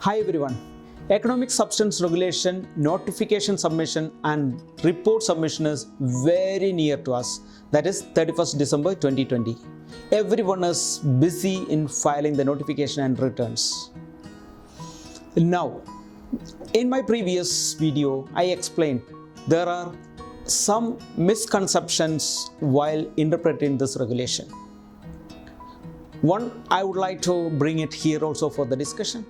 Hi everyone. Economic substance regulation, notification submission and report submission is very near to us. That is 31st December 2020. Everyone is busy in filing the notification and returns. Now, in my previous video, I explained there are some misconceptions while interpreting this regulation. One, I would like to bring it here also for the discussion.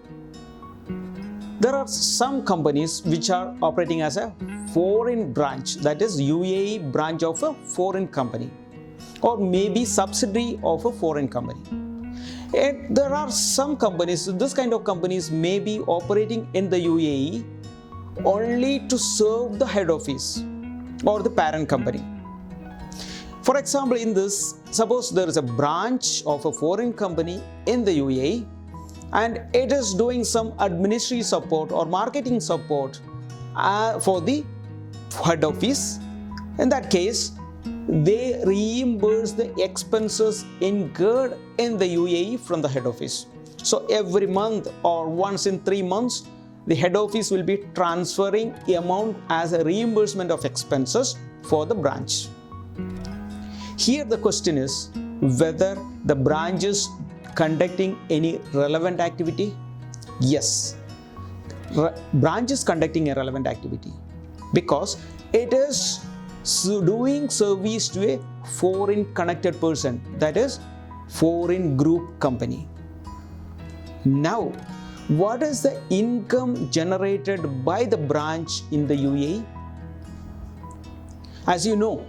There are some companies which are operating as a foreign branch, that is UAE branch of a foreign company or maybe subsidiary of a foreign company. And there are some companies, this kind of companies may be operating in the UAE only to serve the head office or the parent company. For example, in this, suppose there is a branch of a foreign company in the UAE and it is doing some administrative support or marketing support for the head office. In that case, they reimburse the expenses incurred in the UAE from the head office. So every month or once in 3 months, the head office will be transferring the amount as a reimbursement of expenses for the branch. Here the question is whether the branch is conducting any relevant activity. Yes, branch is conducting a relevant activity because it is doing service to a foreign connected person, that is foreign group company. Now, what is the income generated by the branch in the UAE? As you know,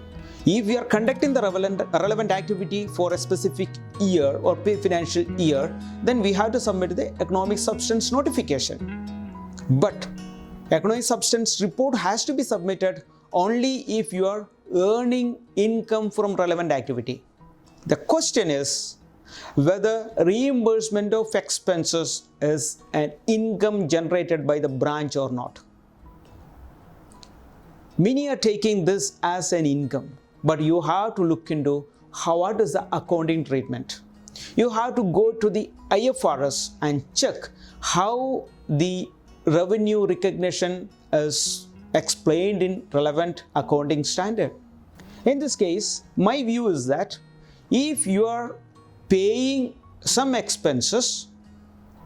if we are conducting the relevant activity for a specific year or financial year, then we have to submit the economic substance notification. But economic substance report has to be submitted only if you are earning income from relevant activity. The question is whether reimbursement of expenses is an income generated by the branch or not. Many are taking this as an income, but you have to look into what is the accounting treatment. You have to go to the IFRS and check how the revenue recognition is explained in relevant accounting standard. In this case, my view is that if you are paying some expenses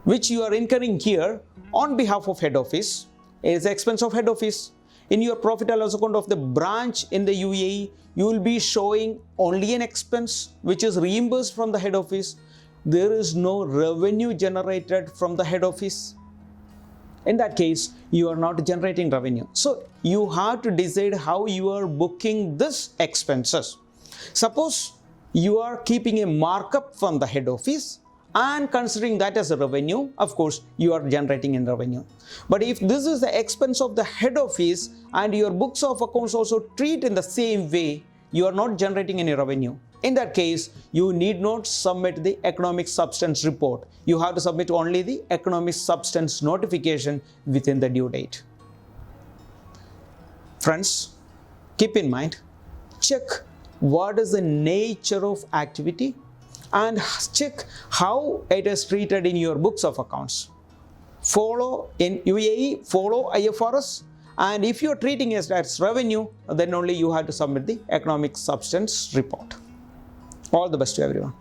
which you are incurring here on behalf of head office, it is the expense of head office. In your profit and loss account of the branch in the UAE, you will be showing only an expense which is reimbursed from the head office. There is no revenue generated from the head office. In that case, you are not generating revenue. So you have to decide how you are booking this expenses. Suppose you are keeping a markup from the head office and considering that as a revenue, of course, you are generating in revenue. But if this is the expense of the head office and your books of accounts also treat in the same way, you are not generating any revenue. In that case, you need not submit the economic substance report. You have to submit only the economic substance notification within the due date. Friends, keep in mind, check what is the nature of activity and check how it is treated in your books of accounts. Follow in UAE, follow IFRS, and if you are treating it as revenue, then only you have to submit the economic substance report. All the best to everyone.